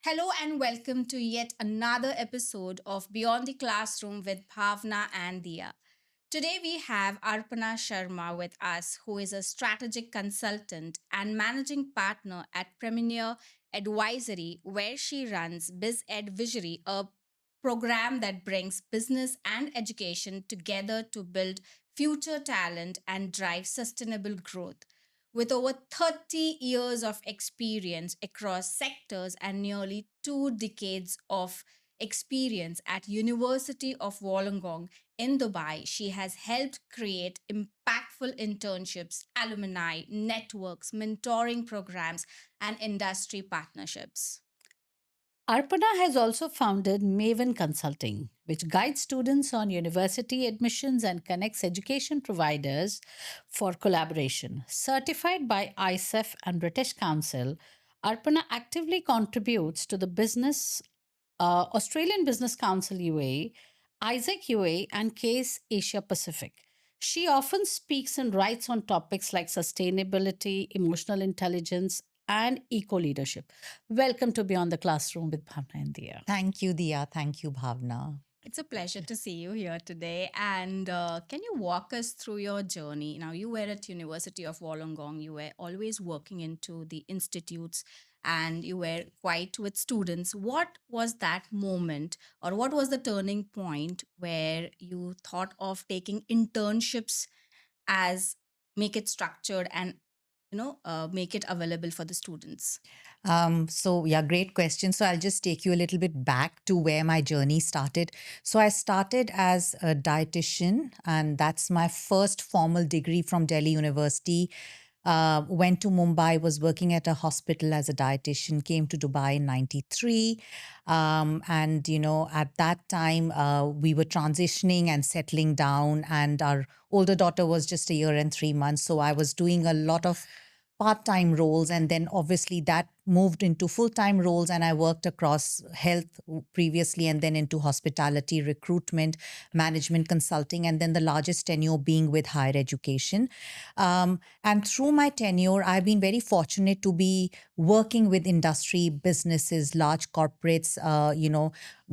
Hello and welcome to yet another episode of Beyond the Classroom with Bhavna and Dia. Today we have Arpana Sharma with us, who is a strategic consultant and managing partner at Premier Advisory, where she runs BizEd Visionary, a program that brings business and education together to build future talent and drive sustainable growth. With over 30 years of experience across sectors and nearly 2 decades of experience at University of Wollongong in Dubai, she has helped create impactful internships, alumni networks, mentoring programs, and industry partnerships. Arpana has also founded Maven Consulting, which guides students on university admissions and connects education providers for collaboration. Certified by ISEF and British Council, Arpana actively contributes to the Australian Business Council UAE, Isaac UAE, and CASE Asia Pacific. She often speaks and writes on topics like sustainability, emotional intelligence, and eco leadership. Welcome to Beyond the Classroom with Bhavna and Dia. Thank you, Dia. Thank you, Bhavna. It's a pleasure to see you here today. And can you walk us through your journey? Now, you were at University of Wollongong. You were always working into the institutes, and you were quite with students. What was that moment, or what was the turning point where you thought of taking internships as make it structured and make it available for the students? Great question. So I'll just take you a little bit back to where my journey started. So I started as a dietitian, and that's my first formal degree from Delhi University. Went to Mumbai, was working at a hospital as a dietitian, came to Dubai in 93. At that time, we were transitioning and settling down, and our older daughter was just a year and 3 months. So I was doing a lot of part-time roles, and then obviously that moved into full-time roles, and I worked across health previously, and then into hospitality, recruitment, management consulting, and then the largest tenure being with higher education. And through my tenure, I've been very fortunate to be working with industry, businesses, large corporates,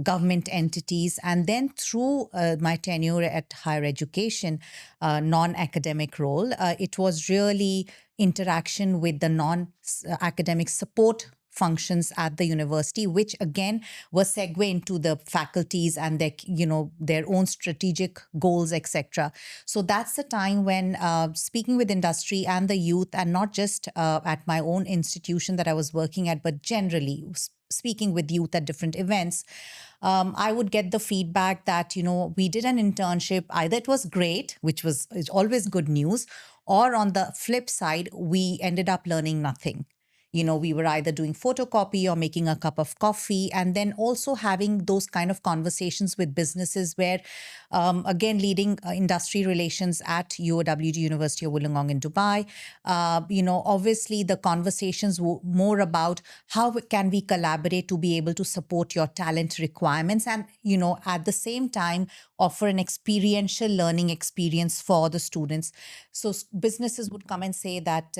government entities, and then through my tenure at higher education, non-academic role, it was really interaction with the non academic support functions at the university, which again was segue into the faculties and their own strategic goals, etc. So that's the time when speaking with industry and the youth, and not just at my own institution that I was working at, but generally speaking with youth at different events, I would get the feedback that, we did an internship. Either it was great, which was is always good news, or on the flip side, we ended up learning nothing. We were either doing photocopy or making a cup of coffee, and then also having those kind of conversations with businesses where, again, leading industry relations at UOWG, University of Wollongong in Dubai. Obviously the conversations were more about how can we collaborate to be able to support your talent requirements, and, at the same time, offer an experiential learning experience for the students. So businesses would come and say that,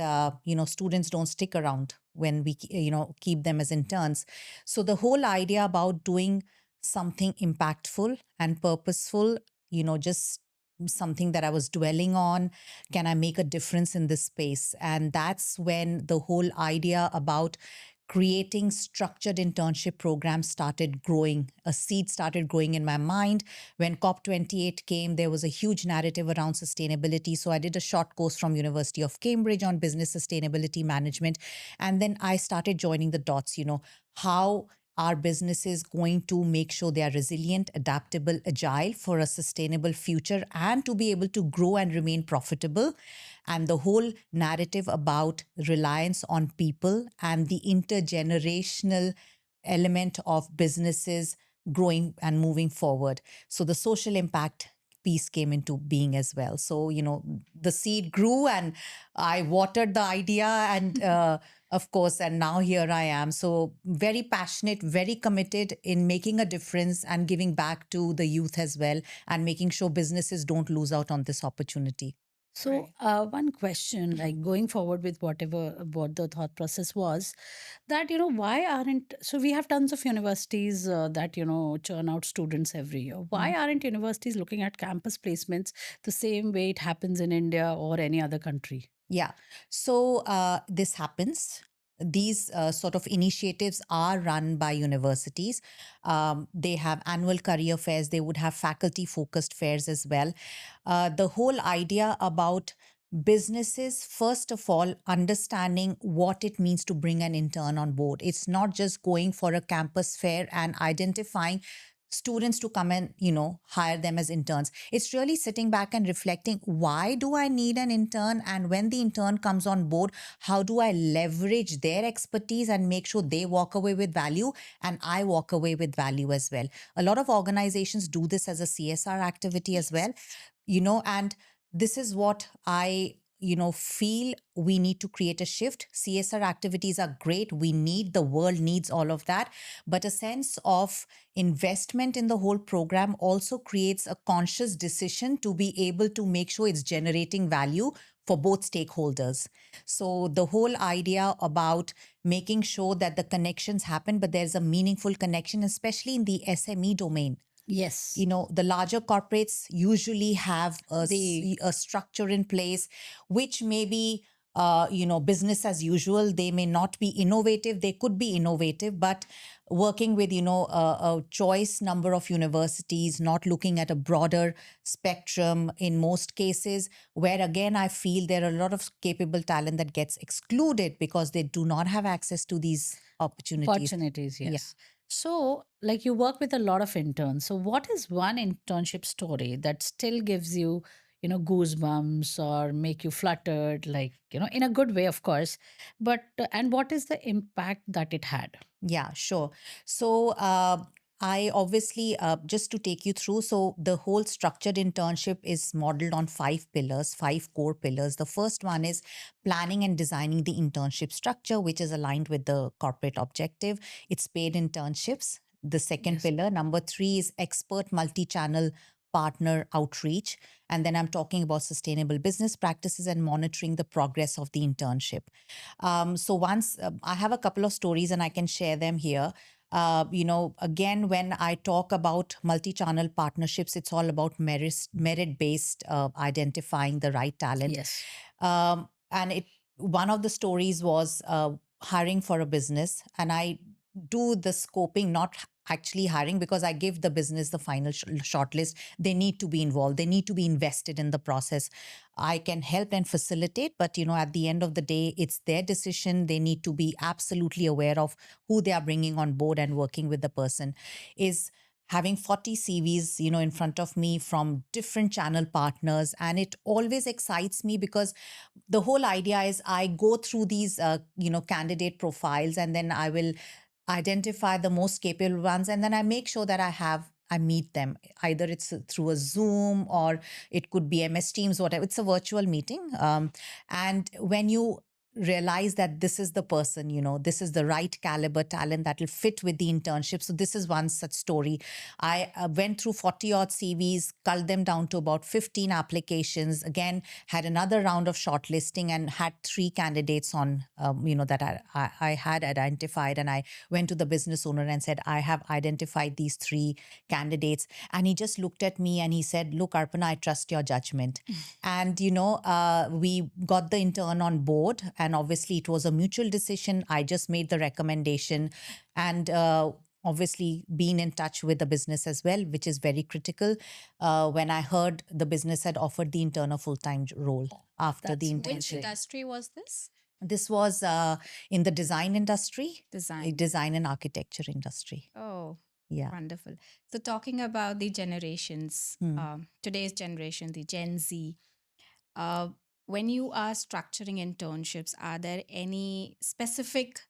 students don't stick around when we, keep them as interns. So the whole idea about doing something impactful and purposeful, just something that I was dwelling on. Can I make a difference in this space? And that's when the whole idea about creating structured internship programs started growing. A seed started growing in my mind. When COP28 came, there was a huge narrative around sustainability. So I did a short course from University of Cambridge on business sustainability management. And then I started joining the dots, how are businesses going to make sure they are resilient, adaptable, agile for a sustainable future, and to be able to grow and remain profitable? And the whole narrative about reliance on people and the intergenerational element of businesses growing and moving forward. So the social impact piece came into being as well. So, the seed grew, and I watered the idea, and of course, and now here I am. So very passionate, very committed in making a difference and giving back to the youth as well, and making sure businesses don't lose out on this opportunity. So, one question, like going forward with whatever what the thought process was, that why aren't so we have tons of universities that churn out students every year. Why aren't universities looking at campus placements the same way it happens in India or any other country? Yeah. So this happens. These sort of initiatives are run by universities. They have annual career fairs. They would have faculty focused fairs as well. The whole idea about businesses, first of all, understanding what it means to bring an intern on board. It's not just going for a campus fair and identifying students to come and hire them as interns. It's really sitting back and reflecting, why do I need an intern, and when the intern comes on board, how do I leverage their expertise and make sure they walk away with value and I walk away with value as well. A lot of organizations do this as a CSR activity as Yes. well, and this is what I feel we need to create a shift. CSR activities are great, we need, the world needs all of that, but a sense of investment in the whole program also creates a conscious decision to be able to make sure it's generating value for both stakeholders. So the whole idea about making sure that the connections happen, but there's a meaningful connection, especially in the SME domain. Yes, The larger corporates usually have the a structure in place, which may be business as usual. They may not be innovative, they could be innovative, but working with a choice number of universities, not looking at a broader spectrum in most cases, where again I feel there are a lot of capable talent that gets excluded because they do not have access to these opportunities. opportunities, Yeah. yes. So, like you work with a lot of interns. So, what is one internship story that still gives you, goosebumps or make you fluttered, like, in a good way, of course. But, and what is the impact that it had? Yeah, sure. So, I obviously, just to take you through, so the whole structured internship is modeled on five pillars, five core pillars. The first one is planning and designing the internship structure, which is aligned with the corporate objective. It's paid internships. The second Yes. pillar, number three, is expert multi channel partner outreach. And then I'm talking about sustainable business practices and monitoring the progress of the internship. So once I have a couple of stories and I can share them here. Again, when I talk about multi-channel partnerships, it's all about merit-based identifying the right talent. Yes. And one of the stories was hiring for a business, and I do the scoping, not actually hiring, because I give the business the final shortlist. They need to be involved. They need to be invested in the process. I can help and facilitate, but at the end of the day, it's their decision. They need to be absolutely aware of who they are bringing on board and working with the person. Is having 40 CVs, in front of me from different channel partners. And it always excites me because the whole idea is I go through these, candidate profiles, and then I will identify the most capable ones, and then I make sure that I meet them. Either it's through a Zoom or it could be MS Teams, whatever. It's a virtual meeting. And when you realize that this is the person, this is the right caliber talent that will fit with the internship. So this is one such story. I went through 40 odd CVs, culled them down to about 15 applications. Again, had another round of shortlisting and had three candidates on, that I had identified. And I went to the business owner and said, I have identified these three candidates. And he just looked at me and he said, look, Arpana, I trust your judgment. And, we got the intern on board. And obviously, it was a mutual decision. I just made the recommendation. And obviously, being in touch with the business as well, which is very critical. When I heard the business had offered the intern a full time role after the That's Which internship. amazing. industry was this? This was in the design industry, Design. design and architecture industry. Oh, Yeah. wonderful. So, talking about the generations, Hmm. today's generation, the Gen Z, uh, when you are structuring internships, are there any specific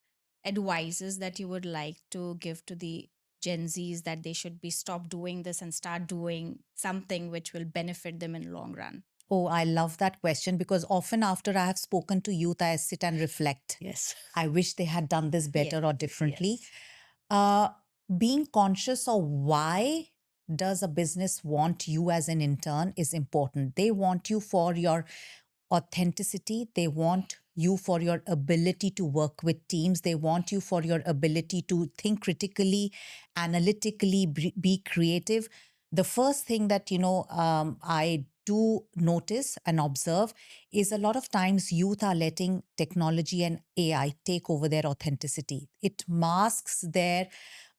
advices that you would like to give to the Gen Zs that they should be stop doing this and start doing something which will benefit them in long run? Oh, I love that question because often after I have spoken to youth, I sit and reflect. Yes. I wish they had done this better Yes, or differently. yes. Uh, Being conscious of why does a business want you as an intern is important. They want you for your authenticity. They want you for your ability to work with teams. They want you for your ability to think critically, analytically, be creative. The first thing that, I do notice and observe is a lot of times youth are letting technology and AI take over their authenticity. It masks their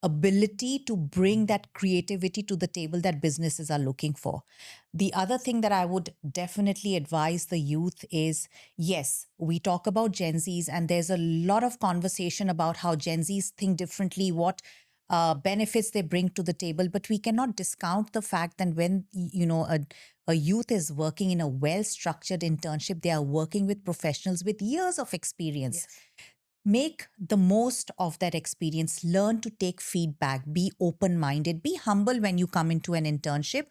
ability to bring that creativity to the table that businesses are looking for. The other thing that I would definitely advise the youth is, yes, we talk about Gen Zs, and there's a lot of conversation about how Gen Zs think differently, what benefits they bring to the table, but we cannot discount the fact that when a youth is working in a well structured internship, they are working with professionals with years of experience. Yes. Make the most of that experience, learn to take feedback, be open minded, be humble when you come into an internship.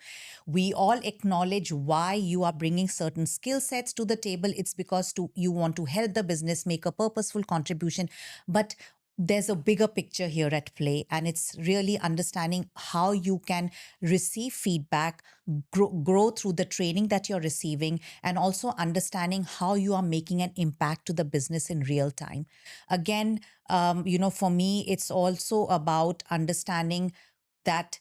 We all acknowledge why you are bringing certain skill sets to the table. It's because you want to help the business make a purposeful contribution, but there's a bigger picture here at play, and it's really understanding how you can receive feedback, grow through the training that you're receiving, and also understanding how you are making an impact to the business in real time. Again, for me, it's also about understanding that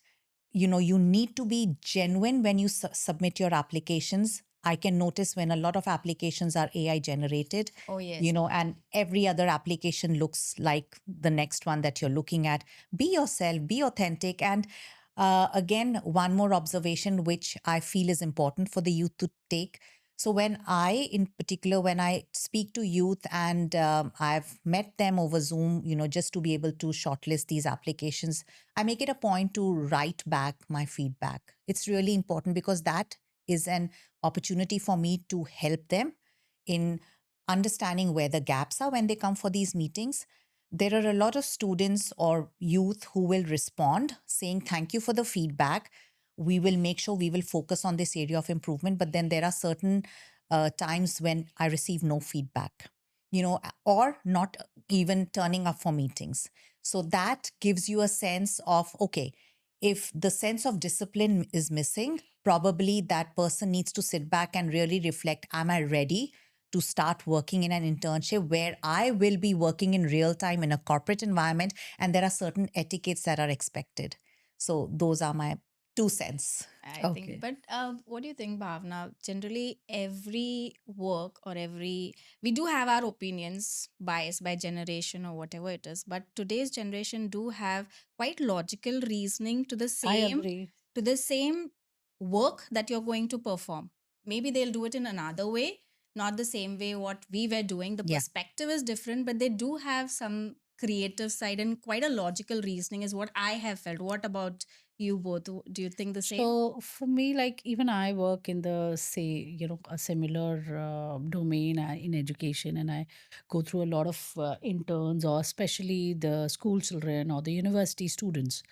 you need to be genuine when you submit your applications. I can notice when a lot of applications are AI generated, Oh, yes. and every other application looks like the next one that you're looking at. Be yourself, be authentic. And again, one more observation which I feel is important for the youth to take. So in particular, when I speak to youth and I've met them over Zoom, just to be able to shortlist these applications, I make it a point to write back my feedback. It's really important because that is an opportunity for me to help them in understanding where the gaps are when they come for these meetings. There are a lot of students or youth who will respond saying, "Thank you for the feedback. We will make sure we will focus on this area of improvement." But then there are certain times when I receive no feedback, or not even turning up for meetings. So that gives you a sense of, okay, if the sense of discipline is missing, probably that person needs to sit back and really reflect, am I ready to start working in an internship where I will be working in real time in a corporate environment, and there are certain etiquettes that are expected. So those are my 2 cents. I think, Okay. but what do you think, Bhavna? Generally, every work or every we do have our opinions biased by generation or whatever it is, but today's generation do have quite logical reasoning I agree. to the same work that you're going to perform. Maybe they'll do it in another way, not the same way what we were doing. The Yeah. perspective is different, but they do have some creative side and quite a logical reasoning is what I have felt. What about you both? Do you think the same? So for me, like even I work in the say, a similar domain in education, and I go through a lot of interns, or especially the school children or the university students.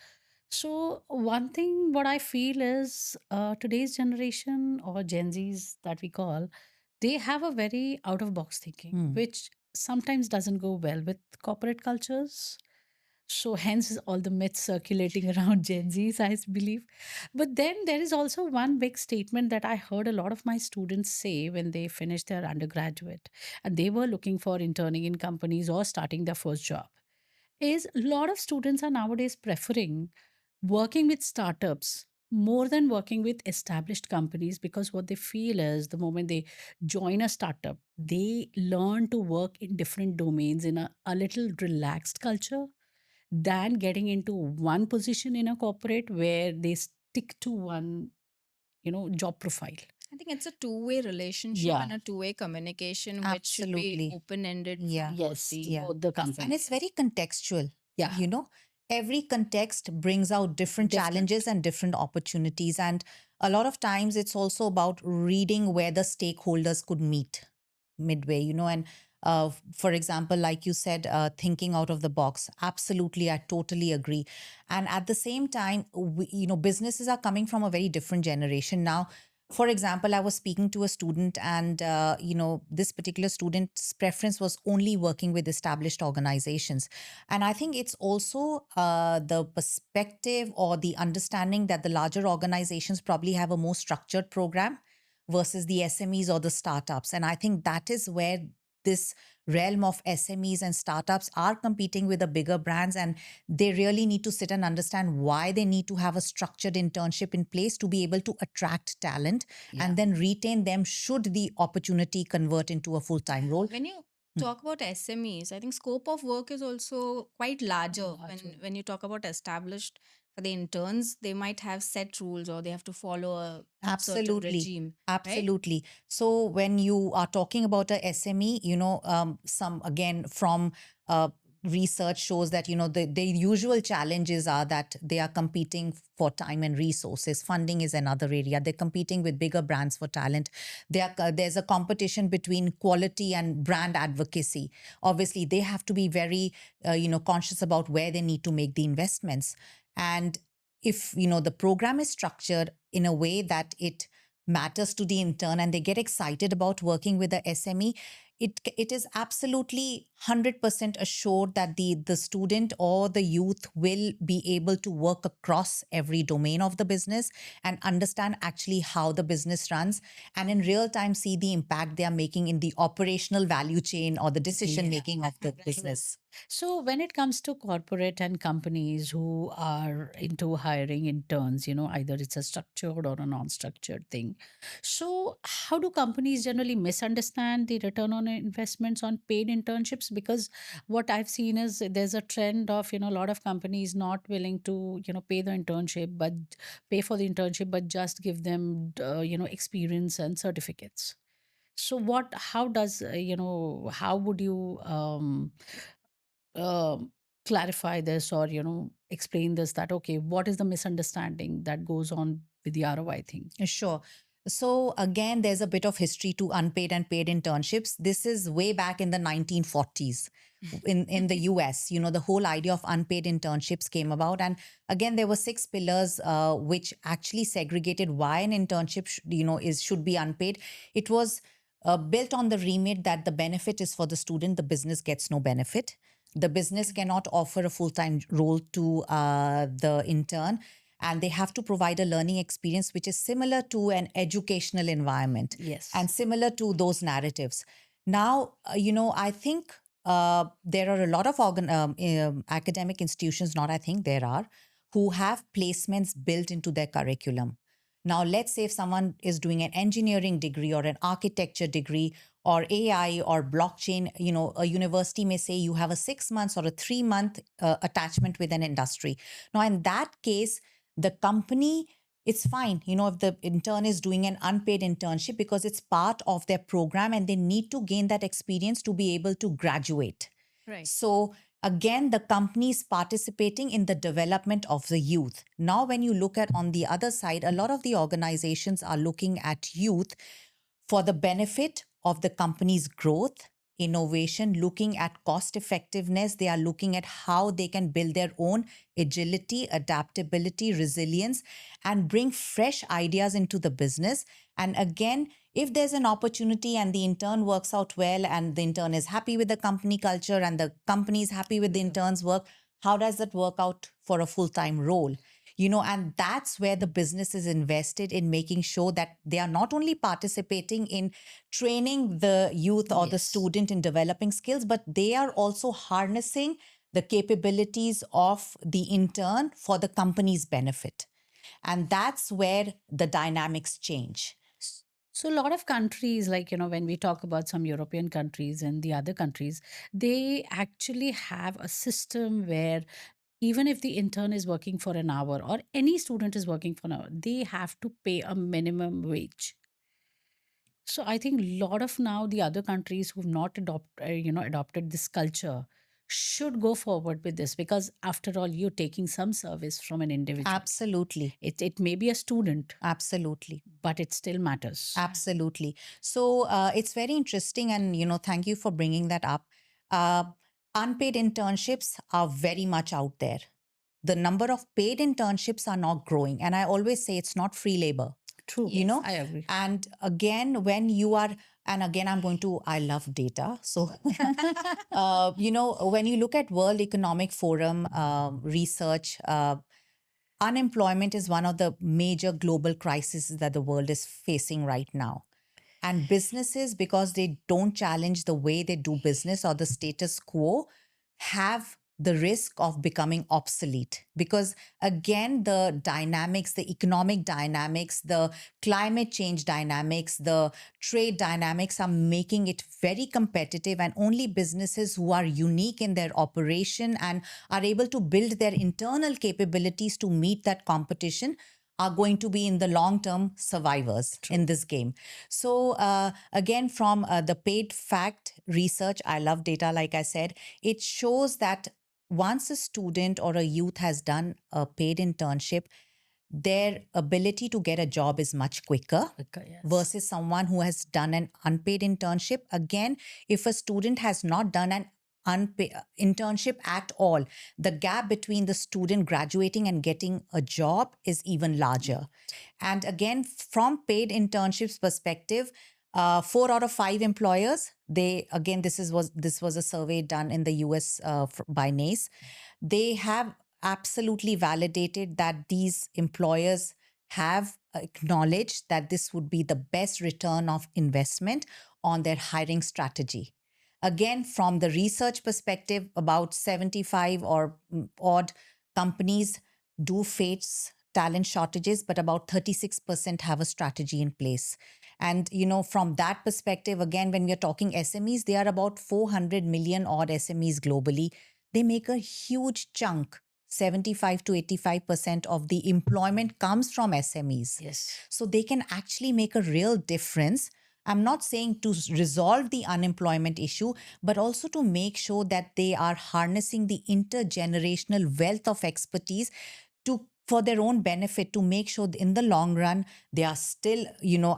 So one thing what I feel is today's generation, or Gen Zs that we call, they have a very out of box thinking, Hmm. which sometimes doesn't go well with corporate cultures. So hence all the myths circulating around Gen Zs, I believe. But then there is also one big statement that I heard a lot of my students say when they finished their undergraduate and they were looking for interning in companies or starting their first job. Is a lot of students are nowadays preferring working with startups more than working with established companies, because what they feel is the moment they join a startup, they learn to work in different domains in a little relaxed culture than getting into one position in a corporate where they stick to one, job profile. I think it's a two-way relationship Yeah. and a two-way communication, which should be Absolutely. open-ended Yeah. from Yes, Yeah. both the And it's companies. very contextual. Yeah. You know, every context brings out different Different. challenges and different opportunities. And a lot of times it's also about reading where the stakeholders could meet midway, and for example, like you said, thinking out of the box. Absolutely, I totally agree. And at the same time, businesses are coming from a very different generation now. For example, I was speaking to a student, and this particular student's preference was only working with established organizations. And I think it's also the perspective or the understanding that the larger organizations probably have a more structured program, versus the SMEs or the startups. And I think that is where this realm of SMEs and startups are competing with the bigger brands, and they really need to sit and understand why they need to have a structured internship in place to be able to attract talent Yeah. and then retain them should the opportunity convert into a full-time role. When you Mm. talk about SMEs, I think scope of work is also quite larger. Larger. When you talk about established, for the interns, they might have set rules or they have to follow a certain Absolutely. regime, right? Absolutely. So when you are talking about a SME, some again from research shows that, the usual challenges are that they are competing for time and resources. Funding is another area. They're competing with bigger brands for talent. There's a competition between quality and brand advocacy. Obviously, they have to be very, conscious about where they need to make the investments. And if the program is structured in a way that it matters to the intern and they get excited about working with the SME, it is absolutely 100% assured that the student or the youth will be able to work across every domain of the business and understand actually how the business runs, and in real time see the impact they are making in the operational value chain or the decision Yeah. making of the business. So when it comes to corporate and companies who are into hiring interns, either it's a structured or a non-structured thing. So how do companies generally misunderstand the return on investments on paid internships? Because what I've seen is there's a trend of, a lot of companies not willing to, pay the internship, but pay for the internship, but just give them, experience and certificates. So how does, how would you, um, clarify this or explain this, that okay, what is the misunderstanding that goes on with the ROI thing? Sure. So again, there's a bit of history to unpaid and paid internships. This is way back in the 1940s in the US. The whole idea of unpaid internships came about. And again, there were six pillars which actually segregated why an internship should be unpaid. It was built on the remit that the benefit is for the student, the business gets no benefit. The business cannot offer a full-time role to the intern, and they have to provide a learning experience which is similar to an educational environment Yes. and similar to those narratives. Now, I think there are a lot of academic institutions, not I think, there are, who have placements built into their curriculum. Now, let's say if someone is doing an engineering degree or an architecture degree or AI or blockchain, a university may say you have a 6 months or a 3 month attachment with an industry. Now, in that case, the company, it's fine, if the intern is doing an unpaid internship because it's part of their program and they need to gain that experience to be able to graduate. Right. So again, the company is participating in the development of the youth. Now, when you look at on the other side, a lot of the organizations are looking at youth for the benefit of the company's growth, innovation, looking at cost effectiveness. They are looking at how they can build their own agility, adaptability, resilience, and bring fresh ideas into the business. And again, if there's an opportunity and the intern works out well and the intern is happy with the company culture and the company is happy with the intern's work, how does that work out for a full-time role? And that's where the business is invested in making sure that they are not only participating in training the youth or the Yes. student in developing skills, but they are also harnessing the capabilities of the intern for the company's benefit. And that's where the dynamics change. So a lot of countries, like, when we talk about some European countries and the other countries, they actually have a system where even if the intern is working for an hour or any student is working for an hour, they have to pay a minimum wage. So I think a lot of now the other countries who've not adopted this culture should go forward with this, because after all, you're taking some service from an individual. Absolutely. It may be a student, Absolutely. but it still matters. Absolutely. So it's very interesting. And, thank you for bringing that up. Uh, Unpaid internships are very much out there. The number of paid internships are not growing. And I always say it's not free labor. True. You know I agree. And again, when you are, and again, I love data. So, when you look at World Economic Forum research, unemployment is one of the major global crises that the world is facing right now. And businesses, because they don't challenge the way they do business or the status quo, have the risk of becoming obsolete. Because again, the dynamics, the economic dynamics, the climate change dynamics, the trade dynamics are making it very competitive. And only businesses who are unique in their operation and are able to build their internal capabilities to meet that competition are going to be in the long term survivors in this game. So, again, from the paid fact research, I love data, like I said, it shows that once a student or a youth has done a paid internship, their ability to get a job is much quicker Because, yes. versus someone who has done an unpaid internship. Again, if a student has not done an unpaid internship at all, the gap between the student graduating and getting a job is even larger. And again, from paid internships perspective, 4 out of 5 employers, they again, this was a survey done in the US by NACE. They have absolutely validated that these employers have acknowledged that this would be the best return of investment on their hiring strategy. Again, from the research perspective, about 75 or odd companies do face talent shortages, but about 36% have a strategy in place. And, from that perspective, again, when we're talking SMEs, they are about 400 million odd SMEs globally. They make a huge chunk. 75 to 85% of the employment comes from SMEs. Yes. So they can actually make a real difference. I'm not saying to resolve the unemployment issue, but also to make sure that they are harnessing the intergenerational wealth of expertise to for their own benefit, to make sure in the long run they are still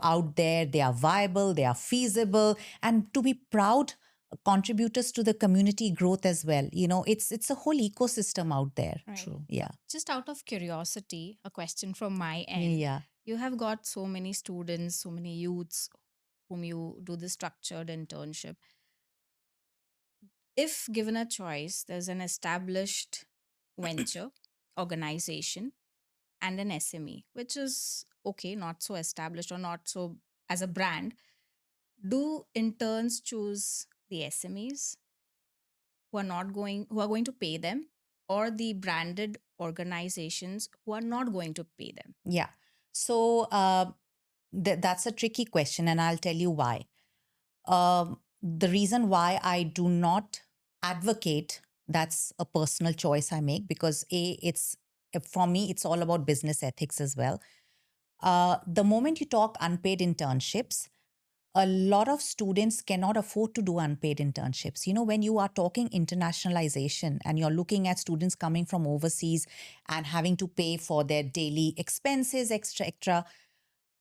out there, they are viable, they are feasible, and to be proud contributors to the community growth as well. It's a whole ecosystem out there. Right. True. Yeah. Just out of curiosity, a question from my end. Yeah. You have got so many students, so many youths whom you do the structured internship. If given a choice, there's an established venture, organization, and an SME, which is okay, not so established or not so as a brand, do interns choose the SMEs who are going to pay them, or the branded organizations who are not going to pay them? Yeah. So that's a tricky question, and I'll tell you why. The reason why I do not advocate, that's a personal choice I make, because it's for me, it's all about business ethics as well. The moment you talk unpaid internships, a lot of students cannot afford to do unpaid internships. When you are talking internationalization and you're looking at students coming from overseas and having to pay for their daily expenses, extra,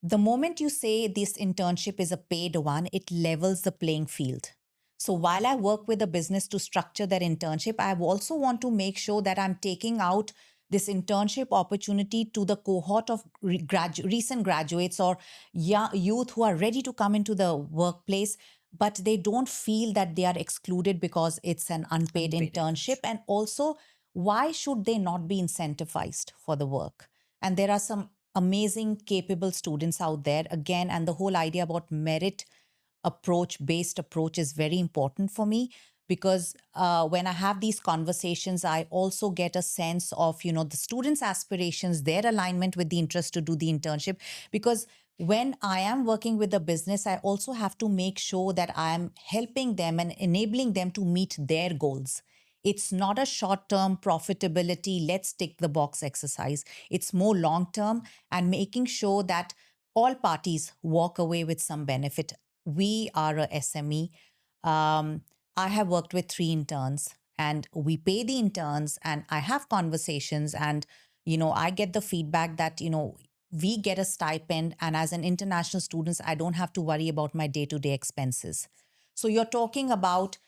the moment you say this internship is a paid one, it levels the playing field. So while I work with a business to structure their internship, I also want to make sure that I'm taking out this internship opportunity to the cohort of recent graduates or youth who are ready to come into the workplace, but they don't feel that they are excluded because it's an unpaid Unpaid internship. And also, why should they not be incentivized for the work? And there are some amazing, capable students out there again. And the whole idea about merit based approach is very important for me, because when I have these conversations, I also get a sense of the students' aspirations, their alignment with the interest to do the internship. Because when I am working with a business, I also have to make sure that I am helping them and enabling them to meet their goals. It's not a short term profitability, let's tick the box exercise. It's more long term, and making sure that all parties walk away with some benefit. We are a SME. I have worked with 3 interns, and we pay the interns, and I have conversations, and I get the feedback that we get a stipend, and as an international student, I don't have to worry about my day-to-day expenses. So you're talking about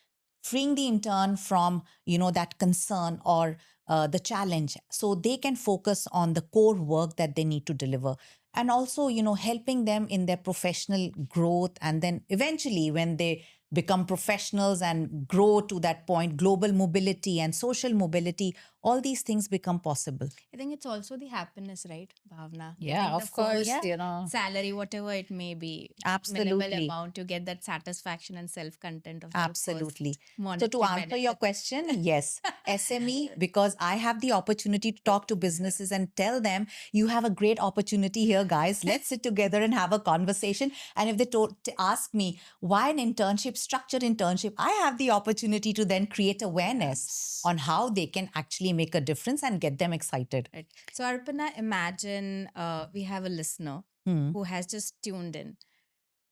freeing the intern from that concern or the challenge, so they can focus on the core work that they need to deliver, and also helping them in their professional growth. And then eventually when they become professionals and grow to that point, global mobility and social mobility, all these things become possible. I think it's also the happiness, right, Bhavna? I Yeah, think the of course, first Yeah, you know. salary, whatever it may be, minimal absolutely. amount, to get that satisfaction and self content of your Absolutely. first So, to monetary answer your benefit. question, yes, SME, because I have the opportunity to talk to businesses and tell them, you have a great opportunity here, guys. Let's sit together and have a conversation. And if they ask me why an internship, structured internship, I have the opportunity to then create awareness Yes. on how they can actually make a difference and get them excited. Right. So, Arpana, imagine we have a listener Hmm. who has just tuned in.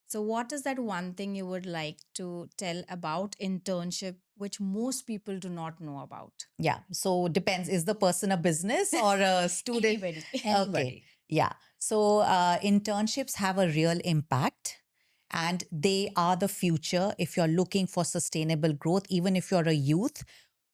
So, what is that one thing you would like to tell about internship, which most people do not know about? Yeah. So depends. Is the person a business or a student? Anybody. Okay. Anybody. Yeah. So internships have a real impact and they are the future if you're looking for sustainable growth, even if you're a youth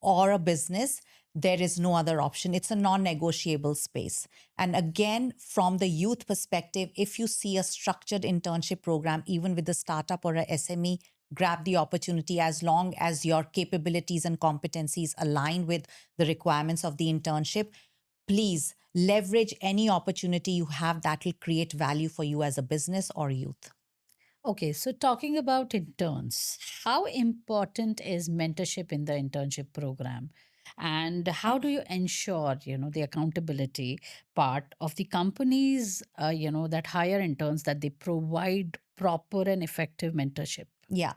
or a business. There is no other option. It's a non negotiable space. And again, from the youth perspective, if you see a structured internship program, even with a startup or a SME, grab the opportunity as long as your capabilities and competencies align with the requirements of the internship. Please leverage any opportunity you have that will create value for you as a business or youth. Okay, so talking about interns, how important is mentorship in the internship program? And how do you ensure, the accountability part of the companies, that hire interns, that they provide proper and effective mentorship? Yeah.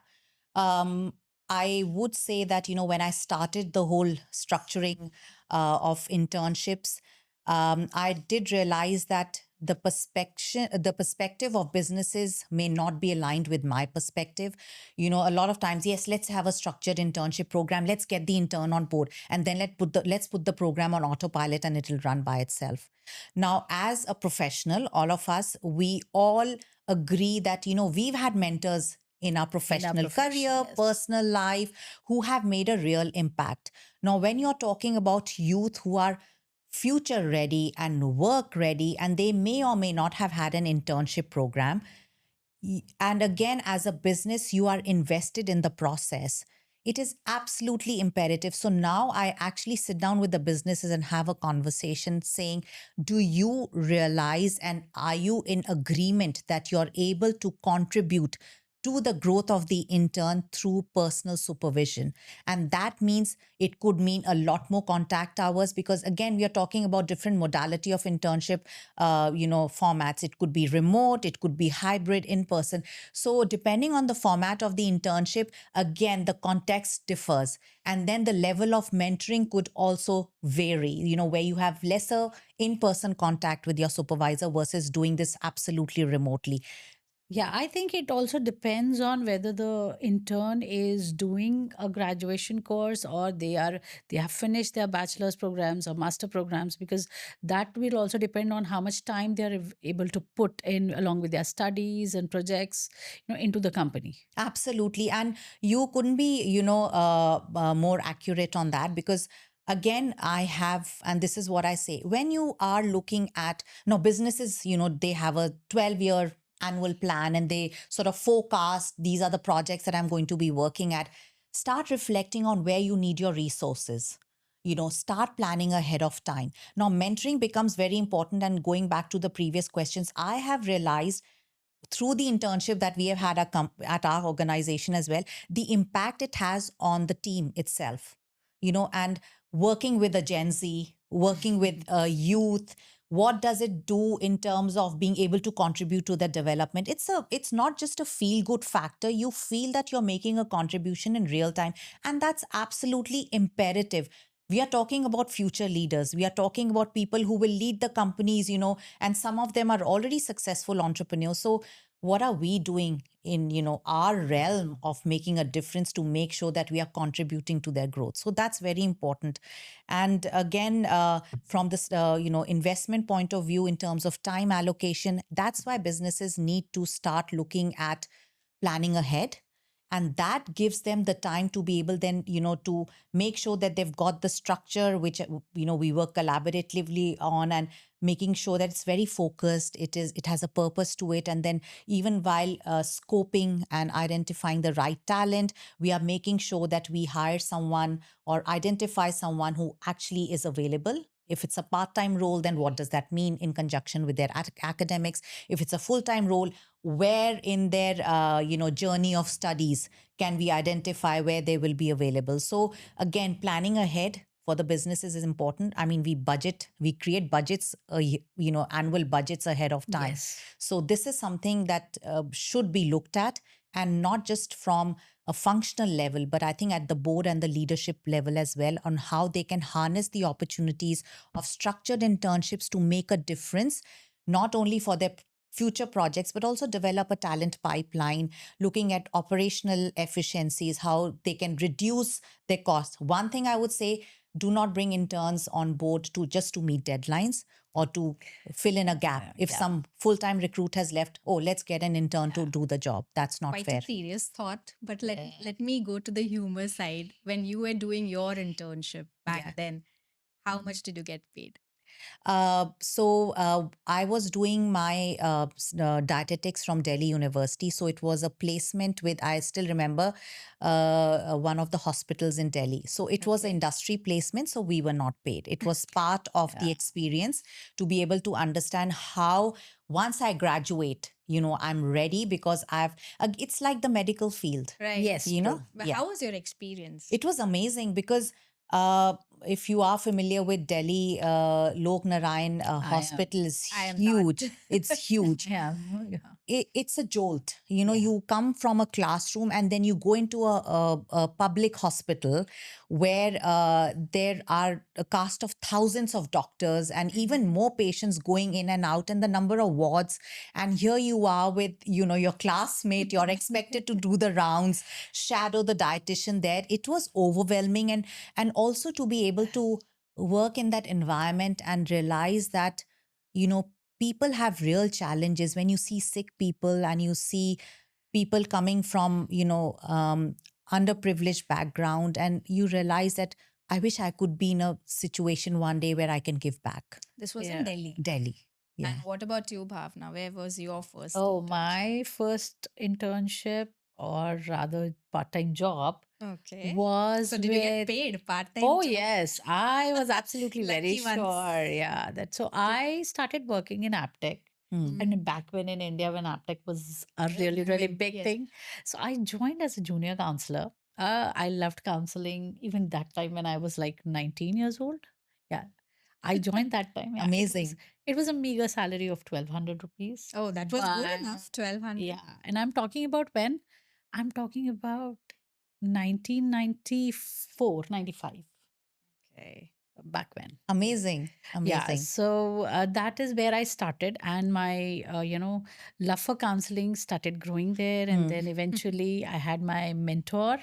Um, I would say that, when I started the whole structuring of internships, I did realize that the perspective of businesses may not be aligned with my perspective. A lot of times, yes, let's have a structured internship program. Let's get the intern on board, and then let's put the program on autopilot, and it'll run by itself. Now, as a professional, all of us, we all agree that we've had mentors in our In our professional profession, career, yes. personal life, who have made a real impact. Now, when you're talking about youth who are future ready and work ready, and they may or may not have had an internship program, and again, as a business, you are invested in the process. It is absolutely imperative. So now I actually sit down with the businesses and have a conversation saying, do you realize and are you in agreement that you're able to contribute to the growth of the intern through personal supervision? And that means it could mean a lot more contact hours, because again, we are talking about different modality of internship, formats. It could be remote, it could be hybrid, in person. So depending on the format of the internship, again, the context differs. And then the level of mentoring could also vary, where you have lesser in-person contact with your supervisor versus doing this absolutely remotely. Yeah, I think it also depends on whether the intern is doing a graduation course, or they have finished their bachelor's programs or master programs, because that will also depend on how much time they are able to put in along with their studies and projects, into the company. Absolutely. And you couldn't be, more accurate on that, because again, I have, and this is what I say, when you are looking at, no, businesses, they have a 12-year annual plan and they sort of forecast, these are the projects that I'm going to be working at. Start reflecting on where you need your resources. Start planning ahead of time. Now, mentoring becomes very important. And going back to the previous questions, I have realized through the internship that we have had at our organization as well, the impact it has on the team itself, and working with a Gen Z, working with a youth, what does it do in terms of being able to contribute to the development? It's not just a feel good factor. You feel that you're making a contribution in real time, and that's absolutely imperative. We are talking about future leaders. We are talking about people who will lead the companies, and some of them are already successful entrepreneurs. So what are we doing in our realm of making a difference to make sure that we are contributing to their growth? So that's very important. And again, from this investment point of view, in terms of time allocation, that's why businesses need to start looking at planning ahead And that gives them the time to be able then, to make sure that they've got the structure, which, we work collaboratively on, and making sure that it's very focused. It has a purpose to it. And then even while scoping and identifying the right talent, we are making sure that we hire someone or identify someone who actually is available. If it's a part-time role, then what does that mean in conjunction with their academics? If it's a full-time role, where in their journey of studies can we identify where they will be available? So again, planning ahead for the businesses is important. I mean, we create budgets, annual budgets ahead of time. Yes. So this is something that should be looked at, and not just from a functional level, but I think at the board and the leadership level as well, on how they can harness the opportunities of structured internships to make a difference, not only for their future projects, but also develop a talent pipeline, looking at operational efficiencies, how they can reduce their costs. One thing I would say, do not bring interns on board to meet deadlines or to fill in a gap. If Yeah. some full-time recruit has left, oh, let's get an intern to do the job. That's not Quite fair. a serious thought, but let Yeah. let me go to the humor side. When you were doing your internship back Yeah. then, how much did you get paid? I was doing my dietetics from Delhi University. So it was a placement with, I still remember, one of the hospitals in Delhi. So it was an Okay. industry placement. So we were not paid. It was part of the Yeah. experience to be able to understand how, once I graduate, I'm ready, because it's like the medical field, Right. Yes, you know? true. But Yeah. how was your experience? It was amazing because if you are familiar with Delhi, Lok Narayan I am. Hospital is I am not. huge. It's huge. Yeah. It's a jolt. Yeah. You come from a classroom and then you go into a public hospital where there are a cast of thousands of doctors and even more patients going in and out, and the number of wards. And here you are with, your classmate, you're expected to do the rounds, shadow the dietitian there. It was overwhelming. And also to be able to work in that environment and realize that, people have real challenges. When you see sick people and you see people coming from, underprivileged background, and you realize that I wish I could be in a situation one day where I can give back. This was Yeah. in Delhi. Delhi. Yeah. And what about you, Bhavna? Where was your first? Oh, internship? my first internship, or rather part-time job, Okay. was So did you get with paid part-time? Oh, job? yes. I was absolutely very Lucky ones. sure. Yeah. So I started working in Aptech. Hmm. And back when in India, when Aptech was a really, really big Yes. thing. So I joined as a junior counselor. I loved counseling even that time when I was like 19 years old. Yeah. I joined that time. Yeah. Amazing. It was a meager salary of 1,200 rupees. Oh, that was good But enough. 1,200. yeah. And I'm talking about when? I'm talking about 1994, 95, Okay. back when. Amazing. Yeah, Amazing. so that is where I started, and my love for counseling started growing there, and Hmm. then eventually I had my mentor,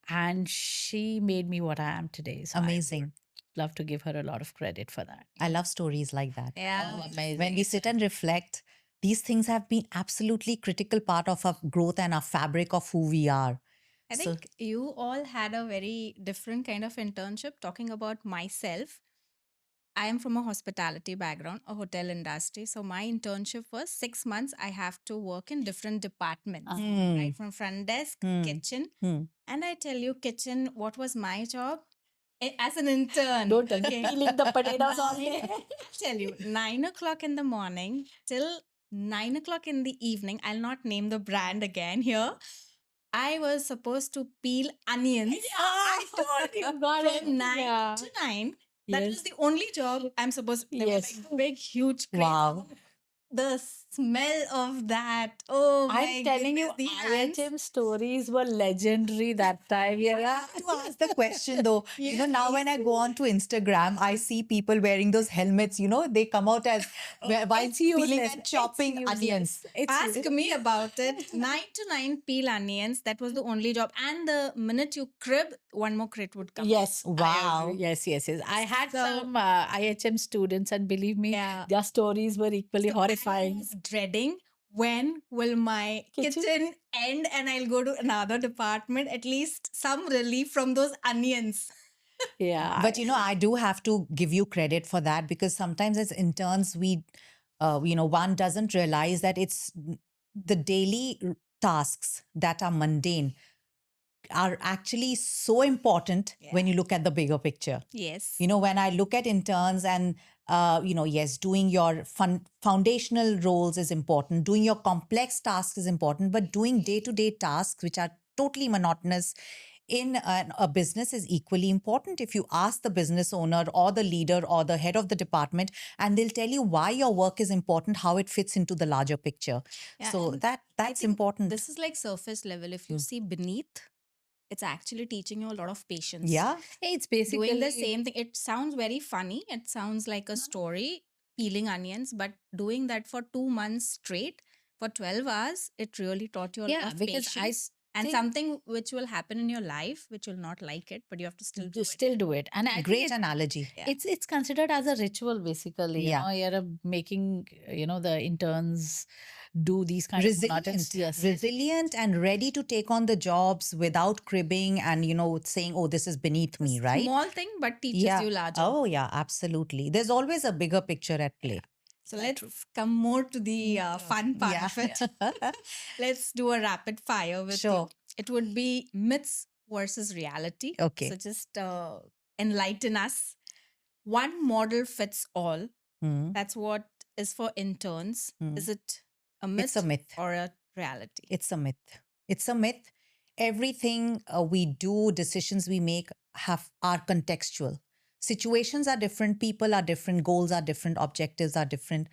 and she made me what I am today. So I Amazing. would love to give her a lot of credit for that. I love stories like that. Yeah. Oh, amazing! When we sit and reflect, these things have been absolutely critical part of our growth and our fabric of who we are. I So- think you all had a very different kind of internship. Talking about myself, I am from a hospitality background, a hotel industry. So my internship was 6 months. I have to work in different departments, Hmm. right from front desk, Hmm. kitchen. Hmm. And I tell you, kitchen, what was my job? As an intern. Don't tell me okay? peeling the potatoes all day. I'll tell you, 9 o'clock in the morning till 9 o'clock in the evening. I'll not name the brand again here. I was supposed to peel onions. I told you, got it. From 9 Yeah. to 9. That Yes. was the only job I'm supposed to. There Yes. was like big, huge crates. Wow. The smell of that. Oh, my I'm telling you, goodness, the hands. IHM stories were legendary that time. Yeah. To ask the question though, now when I go on to Instagram, I see people wearing those helmets, they come out as while It's peeling useless. and It's chopping useless. onions. It's Ask me about it. 9 to 9 peel onions. That was the only job. And the minute you crib, one more crate would come. Yes. I Wow. agree. Yes. I had So- some IHM students, and believe me, Yeah. their stories were equally So I horrifying. was dreading when will my Kitchen? kitchen end and I'll go to another department? At least some relief from those onions. Yeah. But I do have to give you credit for that, because sometimes as interns, one doesn't realize that it's the daily tasks that are mundane are actually so important when Yeah. you look at the bigger picture. Yes. When I look at interns and, yes, doing your foundational roles is important, doing your complex tasks is important, but doing day to day tasks, which are totally monotonous in a business, is equally important. If you ask the business owner or the leader or the head of the department, and they'll tell you why your work is important, how it fits into the larger picture. Yeah. So And I that's think important. this is like surface level. If you Mm. see beneath, it's actually teaching you a lot of patience. Yeah. It's Doing the basically same thing. It sounds very funny. It sounds like a story, peeling onions, but doing that for 2 months straight for 12 hours, it really taught you a lot yeah, of because I patience and think something which will happen in your life, which will not like it, but you have to still do to it. still do it, and I think Great analogy. Yeah. it's considered as a ritual basically. Yeah. You're making the interns do these kind of monotonous. Yes. Resilient and ready to take on the jobs without cribbing and, saying, oh, this is beneath A me, right? small thing, but teaches Yeah. you larger. Oh, yeah, absolutely. There's always a bigger picture at Yeah. play. So True. let's come more to the fun part Yeah. of it. Let's do a rapid fire with you. Sure. It would be myths versus reality. Okay. So just enlighten us. One model fits all. Hmm. That's what is for interns. Hmm. Is it a It's a myth myth. or a reality? It's a myth. It's a myth. Everything we do, decisions we make are contextual. Situations are different, people are different, goals are different, objectives are different.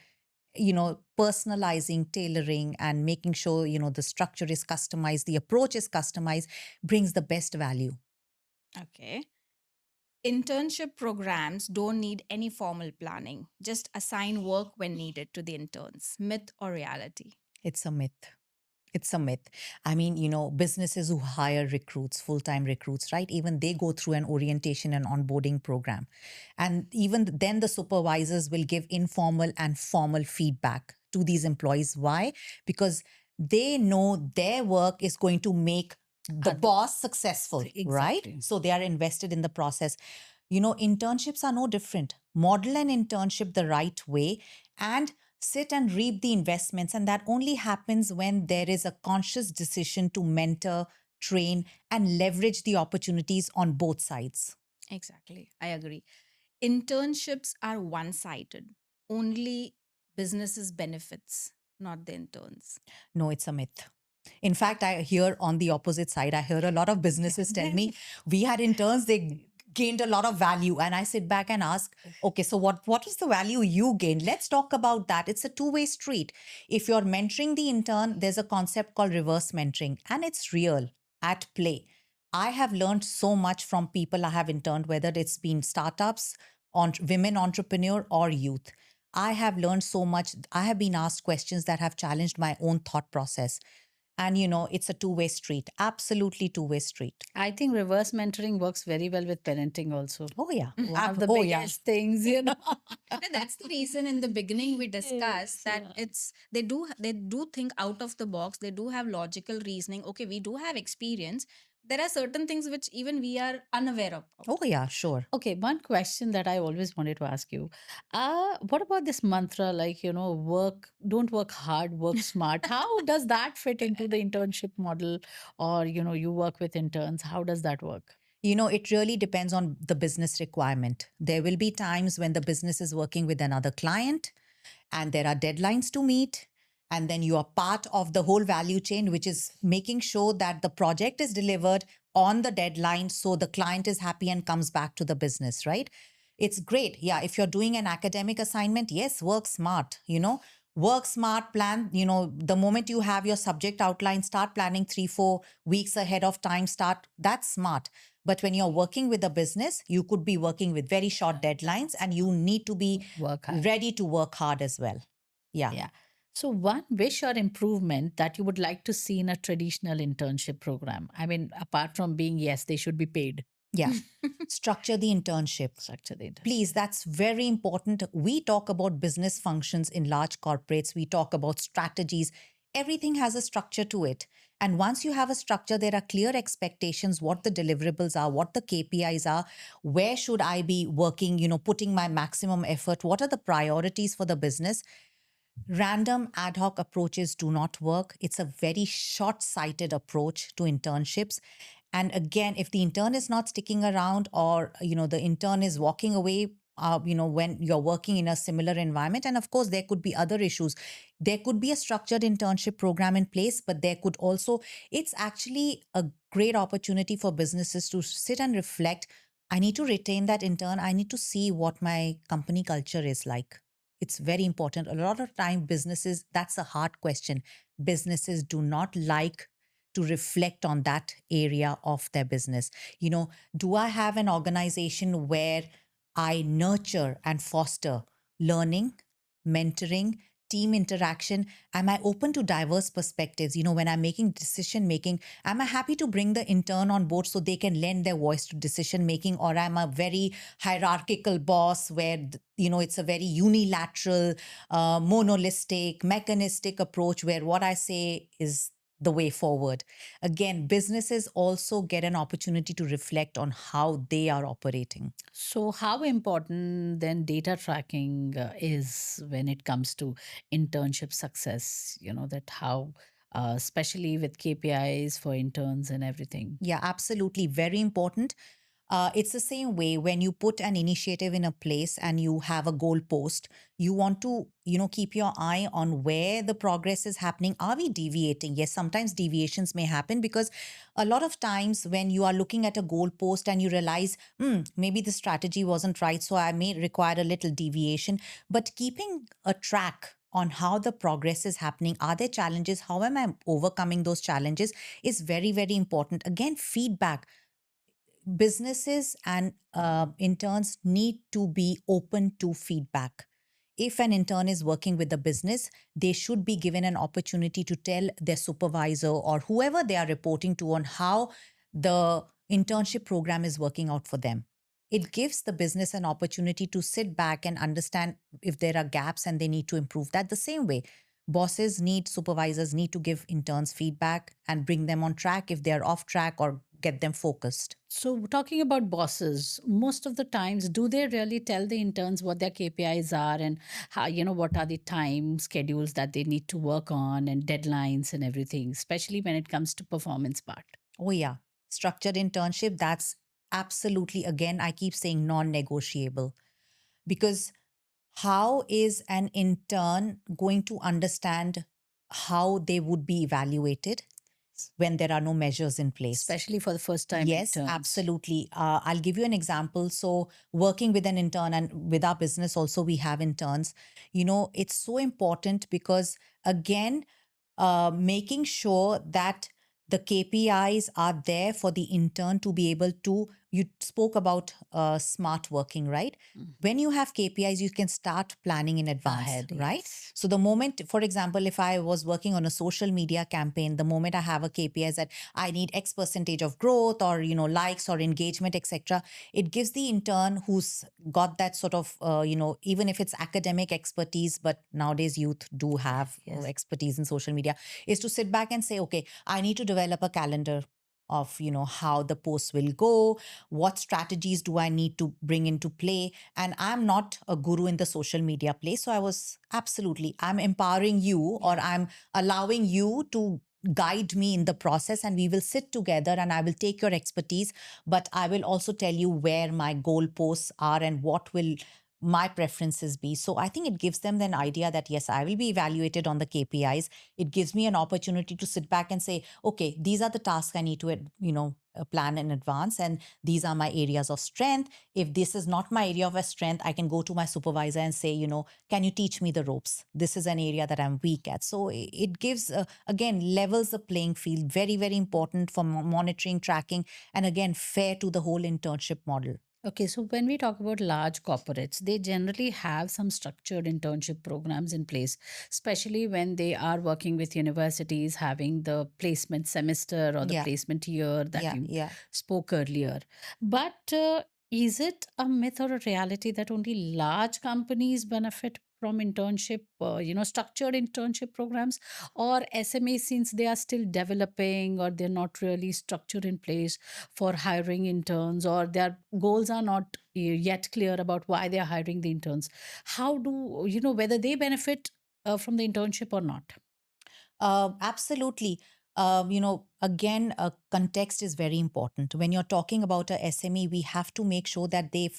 Personalizing, tailoring, and making sure, the structure is customized, the approach is customized, brings the best value. Okay. Internship programs don't need any formal planning. Just assign work when needed to the interns. Myth or reality? It's a myth. It's a myth. I mean, businesses who hire recruits, full time recruits, right? Even they go through an orientation and onboarding program. And even then, the supervisors will give informal and formal feedback to these employees. Why? Because they know their work is going to make the Other- boss successful, right? Exactly. So they are invested in the process. Internships are no different. Model an internship the right way and sit and reap the investments. And that only happens when there is a conscious decision to mentor, train, and leverage the opportunities on both sides. Exactly. I agree. Internships are one sided. Only businesses benefits, not the interns. No, it's a myth. In fact, I hear on the opposite side, I hear a lot of businesses tell me we had interns, they gained a lot of value. And I sit back and ask, okay, so what is the value you gained? Let's talk about that. It's a two-way street. If you're mentoring the intern, there's a concept called reverse mentoring, and it's real at play. I have learned so much from people I have interned, whether it's been startups, on women entrepreneur or youth. I have learned so much. I have been asked questions that have challenged my own thought process. And, it's a two-way street, absolutely two-way street. I think reverse mentoring works very well with parenting also. Oh, yeah. One of the Oh, yeah. biggest things. And that's the reason in the beginning we Yes, discussed that yeah. it's they do think out of the box. They do have logical reasoning. Okay, we do have experience. There are certain things which even we are unaware of. Oh, yeah, sure. Okay, one question that I always wanted to ask you. What about this mantra like, don't work hard, work smart? How does that fit into the internship model or, you work with interns? How does that work? It really depends on the business requirement. There will be times when the business is working with another client and there are deadlines to meet. And then you are part of the whole value chain, which is making sure that the project is delivered on the deadline so the client is happy and comes back to the business, right? It's great. Yeah, if you're doing an academic assignment, yes, work smart, work smart, plan, the moment you have your subject outline, start planning 3, 4 weeks ahead of time, that's smart. But when you're working with a business, you could be working with very short deadlines and you need to be Work hard. ready to work hard as well. Yeah. Yeah. So, one wish or improvement that you would like to see in a traditional internship program? I mean, apart from being, yes, they should be paid. Yeah. Structure the internship. Structure the internship. Please, that's very important. We talk about business functions in large corporates, we talk about strategies. Everything has a structure to it. And once you have a structure, there are clear expectations what the deliverables are, what the KPIs are, where should I be working, putting my maximum effort, what are the priorities for the business. Random ad hoc approaches do not work. It's a very short sighted approach to internships. And again, if the intern is not sticking around or, the intern is walking away, when you're working in a similar environment, and of course, there could be other issues. There could be a structured internship program in place, but there could also, it's actually a great opportunity for businesses to sit and reflect. I need to retain that intern. I need to see what my company culture is like. It's very important. A lot of time, businesses, that's a hard question. Businesses do not like to reflect on that area of their business. Do I have an organization where I nurture and foster learning, mentoring, team interaction? Am I open to diverse perspectives? When I'm making decision making, am I happy to bring the intern on board so they can lend their voice to decision making? Or am I a very hierarchical boss where, it's a very unilateral, monolistic, mechanistic approach where what I say is the way forward? Again, businesses also get an opportunity to reflect on how they are operating. So, how important then data tracking is when it comes to internship success? That how, especially with KPIs for interns and everything. Yeah, absolutely. Very important. It's the same way when you put an initiative in a place and you have a goal post, you want to, keep your eye on where the progress is happening. Are we deviating? Yes, sometimes deviations may happen because a lot of times when you are looking at a goal post and you realize, maybe the strategy wasn't right, so I may require a little deviation. But keeping a track on how the progress is happening, are there challenges? How am I overcoming those challenges is very, very important. Again, feedback. Businesses and interns need to be open to feedback. If an intern is working with the business, they should be given an opportunity to tell their supervisor or whoever they are reporting to on how the internship program is working out for them. It gives the business an opportunity to sit back and understand if there are gaps and they need to improve that. The same way, bosses need, supervisors need to give interns feedback and bring them on track if they're off track or get them focused. So, talking about bosses, most of the times, do they really tell the interns what their KPIs are and how, what are the time schedules that they need to work on and deadlines and everything, especially when it comes to performance part? Oh, yeah. Structured internship, that's absolutely, again, I keep saying non negotiable. Because how is an intern going to understand how they would be evaluated when there are no measures in place? Especially for the first time Yes, interns. absolutely. I'll give you an example. So, working with an intern and with our business, also, we have interns. It's so important because, again, making sure that the KPIs are there for the intern to be able to. You spoke about smart working, right? Mm. When you have KPIs, you can start planning in advance, Ahead, right? yes. So the moment, for example, if I was working on a social media campaign, the moment I have a KPIs that I need X percentage of growth or likes or engagement, etc., it gives the intern who's got that sort of even if it's academic expertise, but nowadays youth do have Yes. expertise in social media, is to sit back and say, okay, I need to develop a calendar of how the posts will go, what strategies do I need to bring into play. And I'm not a guru in the social media place, so I was absolutely, I'm empowering you or I'm allowing you to guide me in the process, and we will sit together and I will take your expertise, but I will also tell you where my goal posts are and what will my preferences be. So I think it gives them an idea that yes, I will be evaluated on the KPIs. It gives me an opportunity to sit back and say, okay, these are the tasks I need to plan in advance, and these are my areas of strength. If this is not my area of a strength, I can go to my supervisor and say, can you teach me the ropes? This is an area that I'm weak at. So it gives again, levels the playing field. Very, very important for monitoring, tracking, and again, fair to the whole internship model. Okay, so when we talk about large corporates, they generally have some structured internship programs in place, especially when they are working with universities, having the placement semester or the Yeah, placement year that yeah, you yeah. spoke earlier. But is it a myth or a reality that only large companies benefit from internship, structured internship programs, or SMEs, since they are still developing or they're not really structured in place for hiring interns, or their goals are not yet clear about why they are hiring the interns? How do you know whether they benefit from the internship or not? Absolutely. Again, context is very important. When you're talking about a SME, we have to make sure that they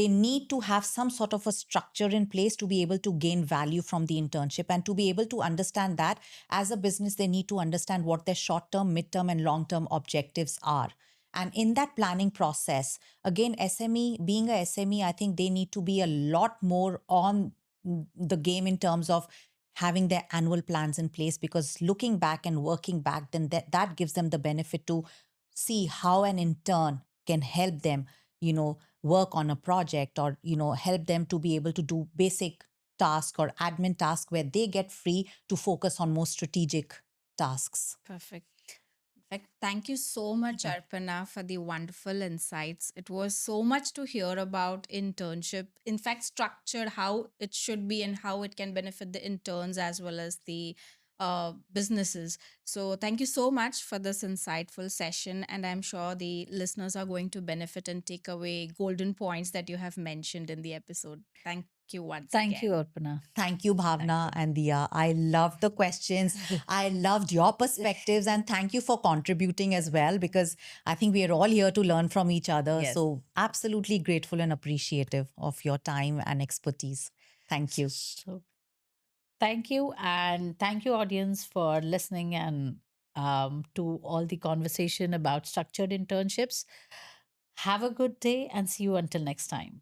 need to have some sort of a structure in place to be able to gain value from the internship, and to be able to understand that as a business they need to understand what their short term, mid term, and long term objectives are. And in that planning process, again, being a SME, I think they need to be a lot more on the game in terms of having their annual plans in place, because looking back and working back, then that gives them the benefit to see how an intern can help them, work on a project, or help them to be able to do basic task or admin task where they get free to focus on more strategic tasks. Perfect. In fact, thank you so much, Yeah. Arpana, for the wonderful insights. It was so much to hear about internship. In fact, structured, how it should be and how it can benefit the interns as well as the businesses. So, thank you so much for this insightful session. And I'm sure the listeners are going to benefit and take away golden points that you have mentioned in the episode. Thank you once Thank you, again. Arpana. Thank you, Thank Bhavna you. and Dia. I love the questions. I loved your perspectives, and thank you for contributing as well, because I think we are all here to learn from each other. Yes. So, absolutely grateful and appreciative of your time and expertise. Thank you. So thank you. And thank you, audience, for listening and to all the conversation about structured internships. Have a good day and see you until next time.